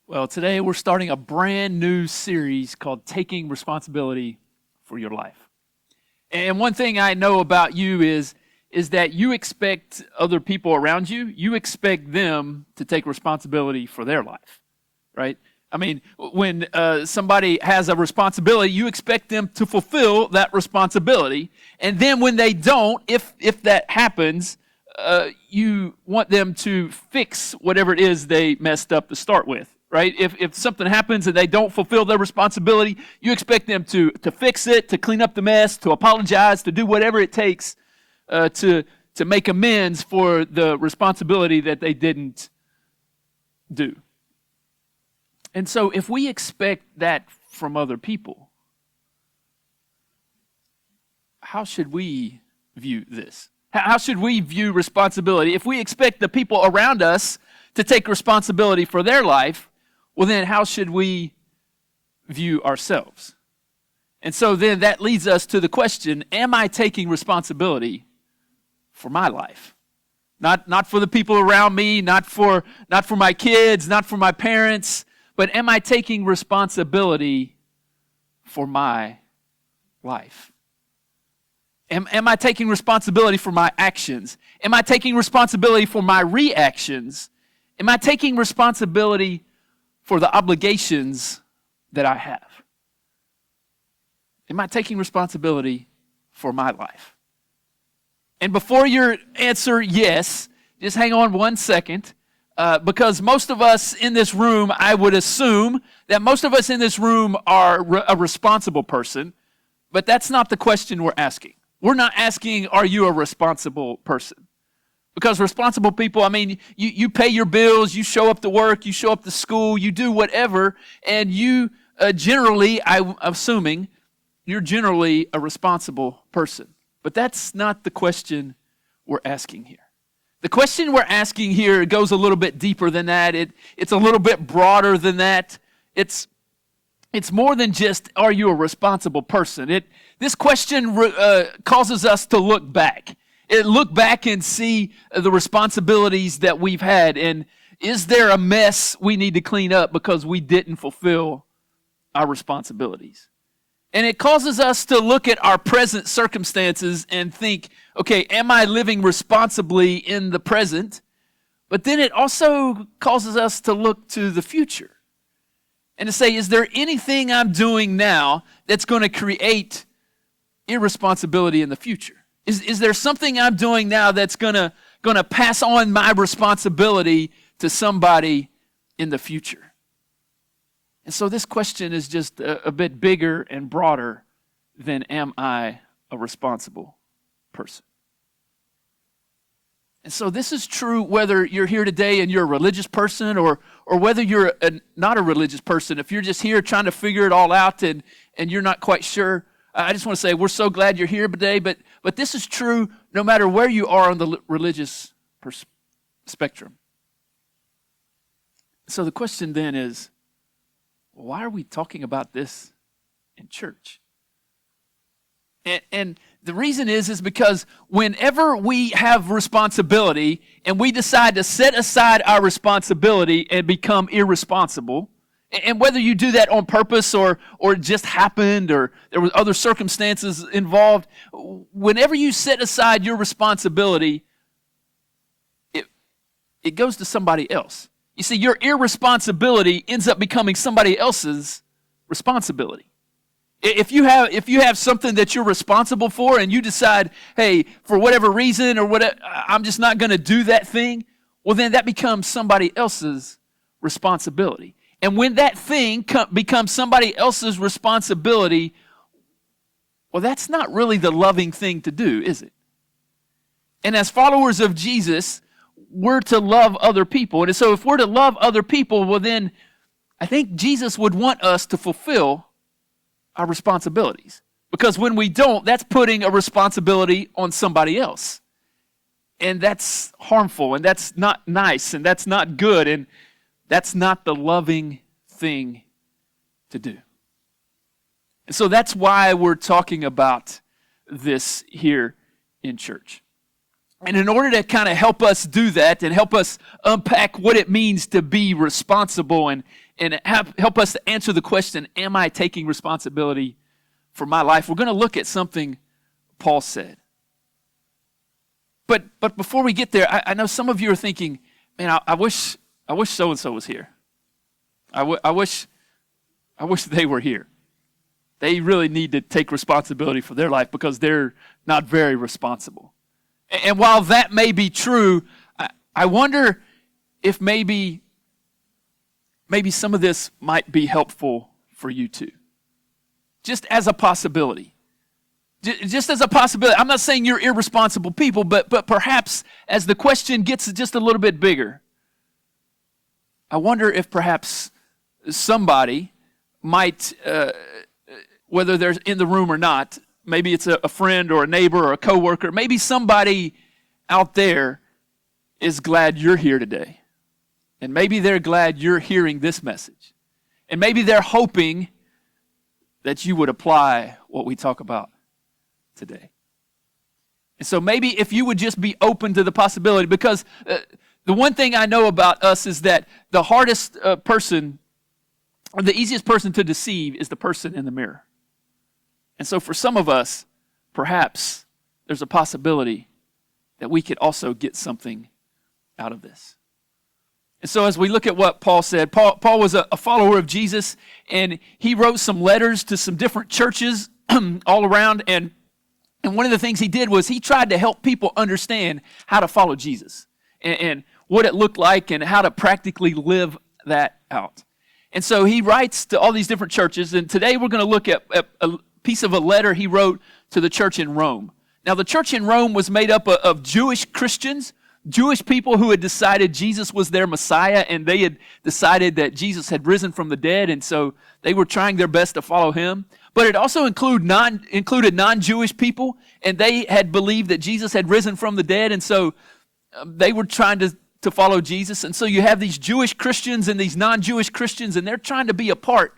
Well, today we're starting a brand new series called Taking Responsibility for Your Life. And one thing I know about you is that you expect other people around you, you expect them to take responsibility for their life, right? I mean, when somebody has a responsibility, you expect them to fulfill that responsibility. And then when they don't, if that happens, you want them to fix whatever it is they messed up to start with, right? If something happens and they don't fulfill their responsibility, you expect them to fix it, to clean up the mess, to apologize, to do whatever it takes to make amends for the responsibility that they didn't do. And so if we expect that from other people, how should we view this? How should we view responsibility? If we expect the people around us to take responsibility for their life, well then how should we view ourselves? And so then that leads us to the question, am I taking responsibility for my life? Not for the people around me, not for my kids, not for my parents, but am I taking responsibility for my life? Am I taking responsibility for my actions? Am I taking responsibility for my reactions? Am I taking responsibility for the obligations that I have? Am I taking responsibility for my life? And before your answer yes, just hang on 1 second. Because most of us in this room, I would assume that most of us in this room are a responsible person, but that's not the question we're asking. We're not asking, are you a responsible person? Because responsible people, I mean, you pay your bills, you show up to work, you show up to school, you do whatever, and you generally, I'm assuming, you're generally a responsible person. But that's not the question we're asking here. The question we're asking here goes a little bit deeper than that. It's a little bit broader than that. It's more than just, are you a responsible person? This question causes us to look back. Look back and see the responsibilities that we've had. And is there a mess we need to clean up because we didn't fulfill our responsibilities? And it causes us to look at our present circumstances and think, okay, am I living responsibly in the present? But then it also causes us to look to the future and to say, is there anything I'm doing now that's going to create irresponsibility in the future? Is there something I'm doing now that's going to pass on my responsibility to somebody in the future? And so this question is just a bit bigger and broader than am I a responsible person? And so this is true whether you're here today and you're a religious person or whether you're not a religious person. If you're just here trying to figure it all out and you're not quite sure, I just want to say we're so glad you're here today, but this is true no matter where you are on the religious spectrum. So the question then is, why are we talking about this in church? And the reason is because whenever we have responsibility and we decide to set aside our responsibility and become irresponsible, and whether you do that on purpose or it just happened or there were other circumstances involved, whenever you set aside your responsibility, it goes to somebody else. You see, your irresponsibility ends up becoming somebody else's responsibility. If you have something that you're responsible for and you decide, hey, for whatever reason or whatever, I'm just not going to do that thing, well, then that becomes somebody else's responsibility. And when that thing becomes somebody else's responsibility, well, that's not really the loving thing to do, is it? And as followers of Jesus, we're to love other people. And so if we're to love other people, well then, I think Jesus would want us to fulfill our responsibilities. Because when we don't, that's putting a responsibility on somebody else. And that's harmful, and that's not nice, and that's not good, and that's not the loving thing to do. And so that's why we're talking about this here in church. And in order to kind of help us do that and help us unpack what it means to be responsible and help us to answer the question, am I taking responsibility for my life? We're going to look at something Paul said. But before we get there, I know some of you are thinking, man, I wish so-and-so was here. I wish they were here. They really need to take responsibility for their life because they're not very responsible. And while that may be true, I wonder if maybe some of this might be helpful for you too. Just as a possibility. Just as a possibility. I'm not saying you're irresponsible people, but perhaps as the question gets just a little bit bigger, I wonder if perhaps somebody might, whether they're in the room or not, maybe it's a friend or a neighbor or a coworker, maybe somebody out there is glad you're here today. And maybe they're glad you're hearing this message. And maybe they're hoping that you would apply what we talk about today. And so maybe if you would just be open to the possibility, because the one thing I know about us is that the hardest person, or the easiest person to deceive is the person in the mirror. And so for some of us, perhaps there's a possibility that we could also get something out of this. And so as we look at what Paul said, Paul was a follower of Jesus, and he wrote some letters to some different churches all around, and one of the things he did was he tried to help people understand how to follow Jesus and what it looked like and how to practically live that out. And so he writes to all these different churches, and today we're going to look at a piece of a letter he wrote to the church in Rome. Now, the church in Rome was made up of Jewish Christians, Jewish people who had decided Jesus was their Messiah, and they had decided that Jesus had risen from the dead, and so they were trying their best to follow him. But it also included non-Jewish people, and they had believed that Jesus had risen from the dead, and so they were trying to follow Jesus. And so you have these Jewish Christians and these non-Jewish Christians, and they're trying to be a part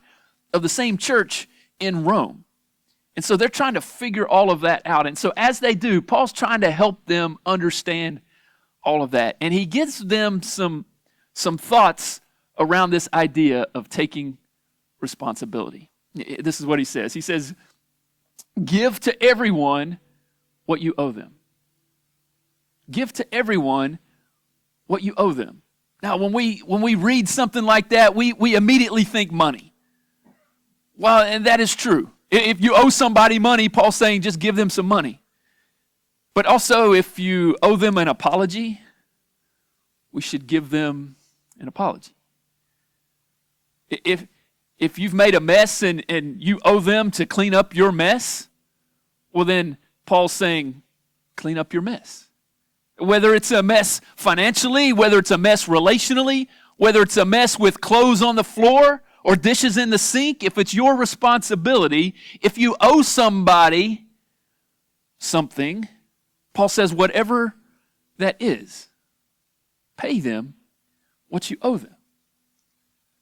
of the same church in Rome. And so they're trying to figure all of that out. And so as they do, Paul's trying to help them understand all of that. And he gives them some thoughts around this idea of taking responsibility. This is what he says. He says, give to everyone what you owe them. Give to everyone what you owe them. Now, when we read something like that, we immediately think money. Well, and that is true. If you owe somebody money, Paul's saying just give them some money. But also, if you owe them an apology, we should give them an apology. If you've made a mess and you owe them to clean up your mess, well then Paul's saying, clean up your mess. Whether it's a mess financially, whether it's a mess relationally, whether it's a mess with clothes on the floor or dishes in the sink, if it's your responsibility, if you owe somebody something, Paul says whatever that is, pay them what you owe them.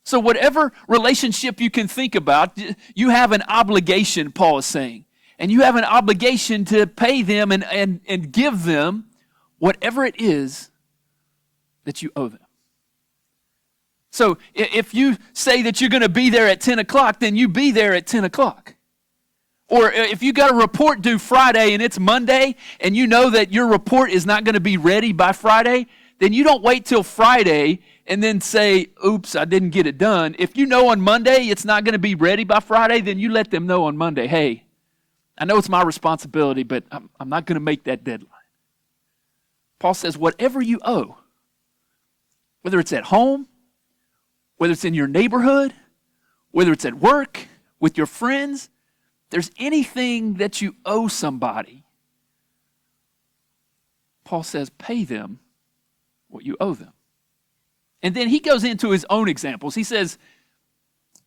So whatever relationship you can think about, you have an obligation, Paul is saying. And you have an obligation to pay them and give them whatever it is that you owe them. So if you say that you're going to be there at 10 o'clock, then you be there at 10 o'clock. Or if you got a report due Friday and it's Monday and you know that your report is not going to be ready by Friday, then you don't wait till Friday and then say, oops, I didn't get it done. If you know on Monday it's not going to be ready by Friday, then you let them know on Monday, hey, I know it's my responsibility, but I'm not going to make that deadline. Paul says, whatever you owe, whether it's at home, whether it's in your neighborhood, whether it's at work, with your friends, there's anything that you owe somebody, Paul says, pay them what you owe them. And then he goes into his own examples. He says,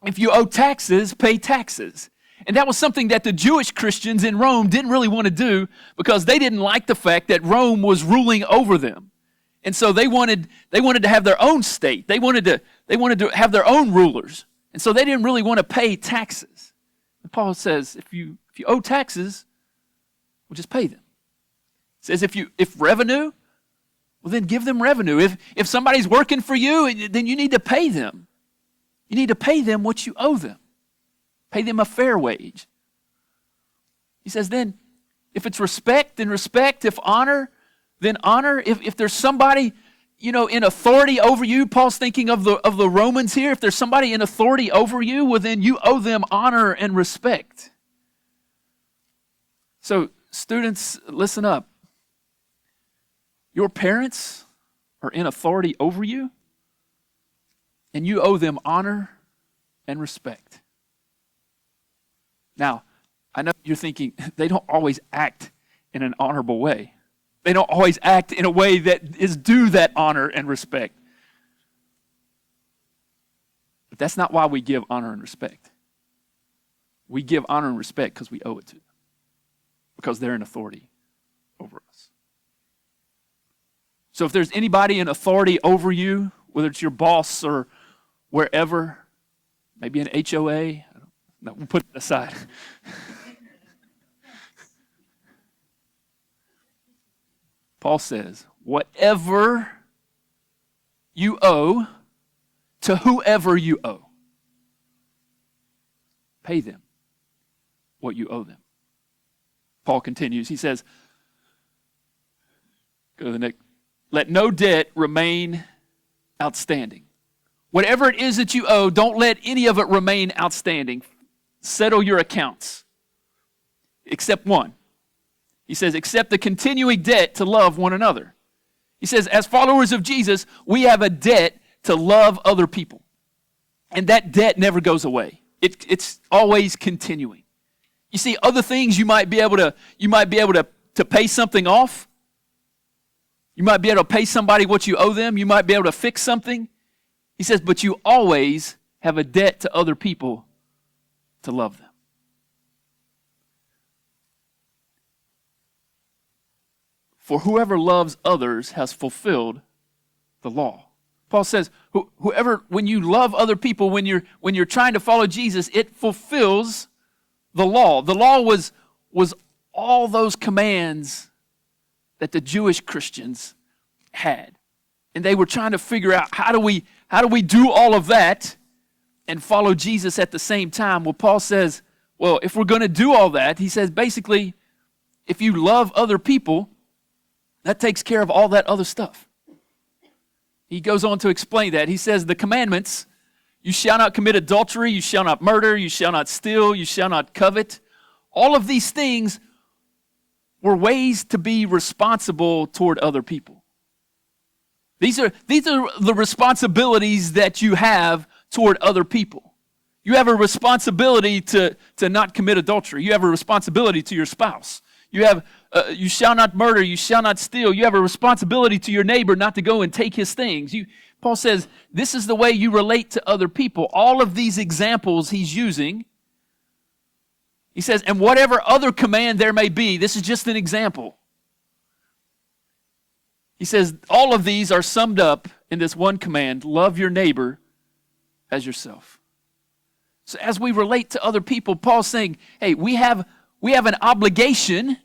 if you owe taxes, pay taxes. And that was something that the Jewish Christians in Rome didn't really want to do because they didn't like the fact that Rome was ruling over them. And so they wanted to have their own state. They wanted to have their own rulers. And so they didn't really want to pay taxes. And Paul says, if you owe taxes, well, just pay them. says if revenue, well, then give them revenue. If somebody's working for you, then you need to pay them. You need to pay them what you owe them. Pay them a fair wage. He says then, if it's respect, then respect. If honor, then honor. If there's somebody, in authority over you, Paul's thinking of the Romans here. If there's somebody in authority over you, well, then you owe them honor and respect. So, students, listen up. Your parents are in authority over you, and you owe them honor and respect. Now, I know you're thinking, they don't always act in an honorable way. They don't always act in a way that is due that honor and respect. But that's not why we give honor and respect. We give honor and respect because we owe it to them. Because they're in authority over us. So if there's anybody in authority over you, whether it's your boss or wherever, maybe an HOA, no, we'll put it aside. Paul says, whatever you owe to whoever you owe, pay them what you owe them. Paul continues, he says, go to the next, let no debt remain outstanding. Whatever it is that you owe, don't let any of it remain outstanding. Settle your accounts, except one. He says, except the continuing debt to love one another. He says, as followers of Jesus, we have a debt to love other people. And that debt never goes away. It's always continuing. You see, other things you might be able to pay something off. You might be able to pay somebody what you owe them. You might be able to fix something. He says, but you always have a debt to other people to love them. For whoever loves others has fulfilled the law. Paul says, when you love other people, when you're trying to follow Jesus, it fulfills the law. The law was all those commands that the Jewish Christians had. And they were trying to figure out, how do we do all of that and follow Jesus at the same time? Well, Paul says, well, if we're going to do all that, he says, basically, if you love other people, that takes care of all that other stuff. He goes on to explain that. He says, the commandments, you shall not commit adultery, you shall not murder, you shall not steal, you shall not covet. All of these things were ways to be responsible toward other people. These are the responsibilities that you have toward other people. You have a responsibility to not commit adultery. You have a responsibility to your spouse. You shall not murder, you shall not steal. You have a responsibility to your neighbor not to go and take his things. Paul says, this is the way you relate to other people. All of these examples he's using, he says, and whatever other command there may be, this is just an example. He says, all of these are summed up in this one command, love your neighbor as yourself. So as we relate to other people, Paul's saying, hey, we have an obligation.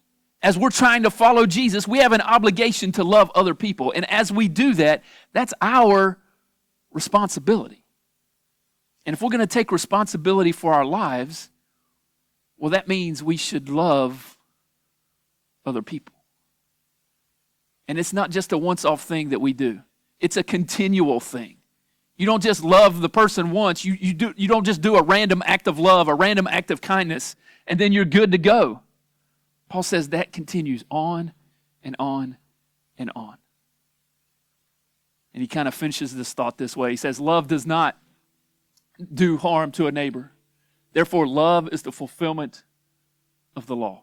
As we're trying to follow Jesus, we have an obligation to love other people. And as we do that, that's our responsibility. And if we're going to take responsibility for our lives, well, that means we should love other people. And it's not just a once-off thing that we do. It's a continual thing. You don't just love the person once. You don't just do a random act of love, a random act of kindness, and then you're good to go. Paul says that continues on and on and on. And he kind of finishes this thought this way. He says, love does not do harm to a neighbor. Therefore, love is the fulfillment of the law.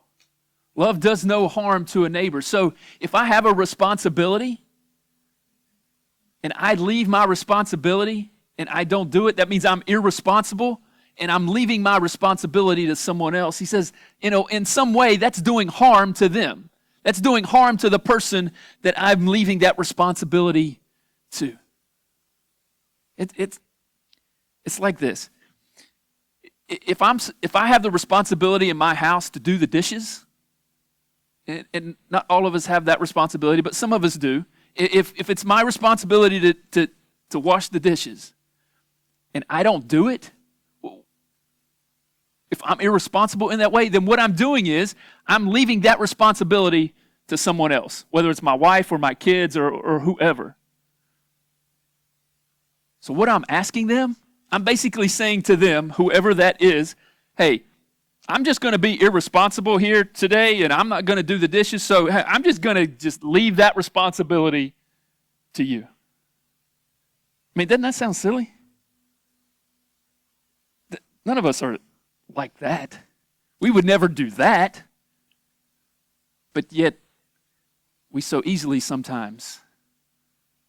Love does no harm to a neighbor. So if I have a responsibility and I leave my responsibility and I don't do it, that means I'm irresponsible. And I'm leaving my responsibility to someone else. He says, in some way, that's doing harm to them. That's doing harm to the person that I'm leaving that responsibility to. It's like this. If I have the responsibility in my house to do the dishes, and not all of us have that responsibility, but some of us do. If it's my responsibility to wash the dishes and I don't do it, if I'm irresponsible in that way, then what I'm doing is I'm leaving that responsibility to someone else, whether it's my wife or my kids or whoever. So what I'm asking them, I'm basically saying to them, whoever that is, hey, I'm just going to be irresponsible here today and I'm not going to do the dishes, so I'm just going to just leave that responsibility to you. I mean, doesn't that sound silly? None of us are like that. We would never do that. But yet, we so easily sometimes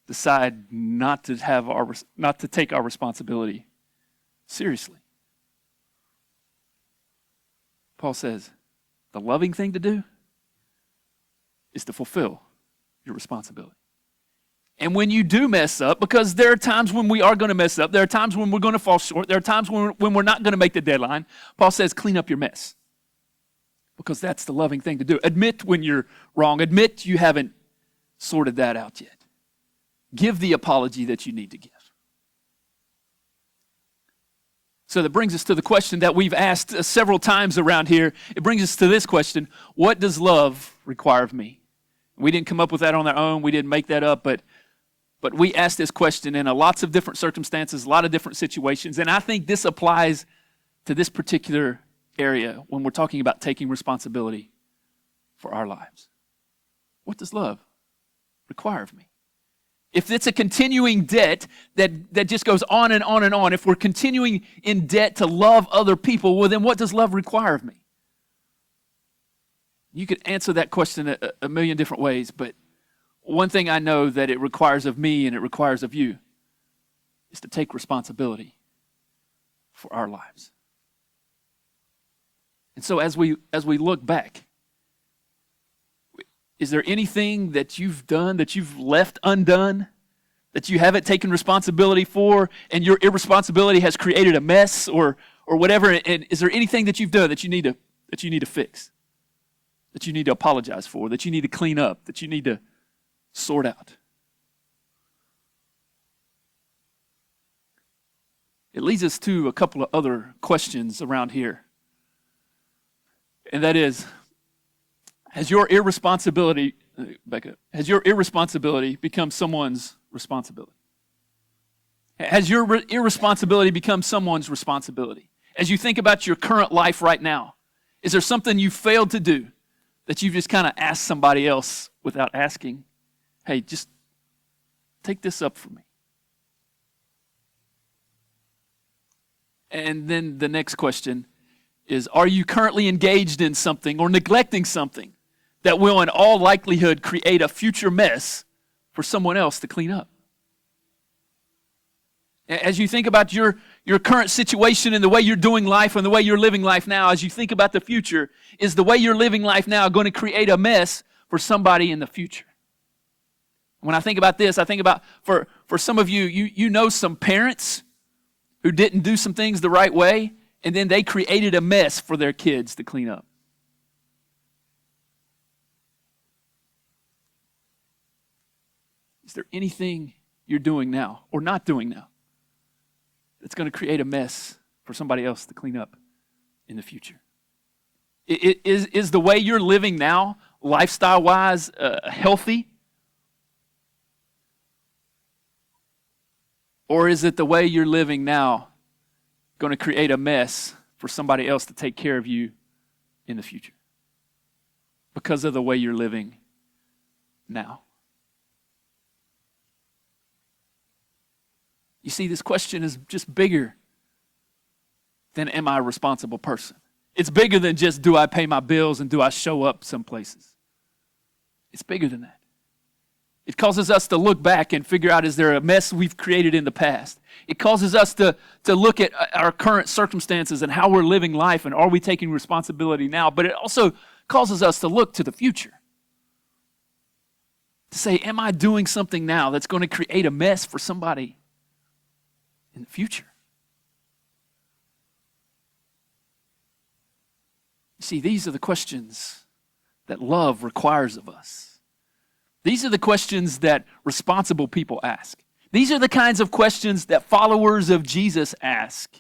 decide not to take our responsibility seriously. Paul says, the loving thing to do is to fulfill your responsibility. And when you do mess up, because there are times when we are going to mess up, there are times when we're going to fall short, there are times when we're not going to make the deadline, Paul says, clean up your mess. Because that's the loving thing to do. Admit when you're wrong. Admit you haven't sorted that out yet. Give the apology that you need to give. So that brings us to the question that we've asked several times around here. It brings us to this question: what does love require of me? We didn't come up with that on our own. We didn't make that up, but we asked this question in lots of different circumstances, a lot of different situations, and I think this applies to this particular area when we're talking about taking responsibility for our lives. What does love require of me? If it's a continuing debt that just goes on and on and on, if we're continuing in debt to love other people, well, then what does love require of me? You could answer that question a million different ways, but one thing I know that it requires of me and it requires of you is to take responsibility for our lives. And so as we look back, is there anything that you've done, that you've left undone, that you haven't taken responsibility for, and your irresponsibility has created a mess or whatever? And is there anything that you've done that you need to fix, that you need to apologize for, that you need to clean up, that you need to sort out? It leads us to a couple of other questions around here. And that is, has your irresponsibility become someone's responsibility? Has your irresponsibility become someone's responsibility? As you think about your current life right now, is there something you failed to do that you've just kind of asked somebody else without asking, hey, just take this up for me? And then the next question is, are you currently engaged in something or neglecting something that will in all likelihood create a future mess for someone else to clean up? As you think about your current situation and the way you're doing life and the way you're living life now, as you think about the future, is the way you're living life now going to create a mess for somebody in the future? When I think about this, I think about for some of you know some parents who didn't do some things the right way, and then they created a mess for their kids to clean up. Is there anything you're doing now or not doing now that's going to create a mess for somebody else to clean up in the future? Is the way you're living now, lifestyle-wise, healthy? Or is it the way you're living now going to create a mess for somebody else to take care of you in the future because of the way you're living now? You see, this question is just bigger than am I a responsible person? It's bigger than just do I pay my bills and do I show up some places? It's bigger than that. It causes us to look back and figure out, is there a mess we've created in the past? It causes us to look at our current circumstances and how we're living life, and are we taking responsibility now? But it also causes us to look to the future. To say, am I doing something now that's going to create a mess for somebody in the future? You see, these are the questions that love requires of us. These are the questions that responsible people ask. These are the kinds of questions that followers of Jesus ask.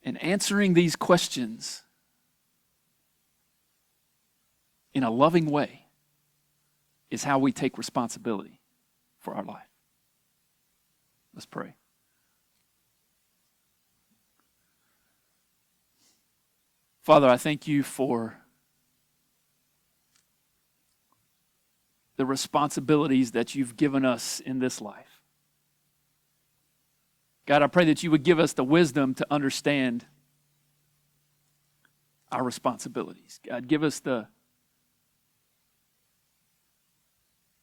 And answering these questions in a loving way is how we take responsibility for our life. Let's pray. Father, I thank you for the responsibilities that you've given us in this life. God, I pray that you would give us the wisdom to understand our responsibilities. God, give us the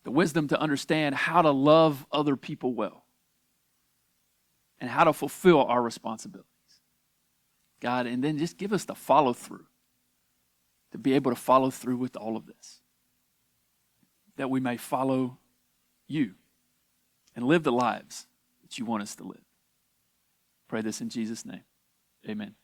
wisdom to understand how to love other people well and how to fulfill our responsibilities. God, and then just give us the follow through to be able to follow through with all of this, that we may follow you and live the lives that you want us to live. Pray this in Jesus' name. Amen.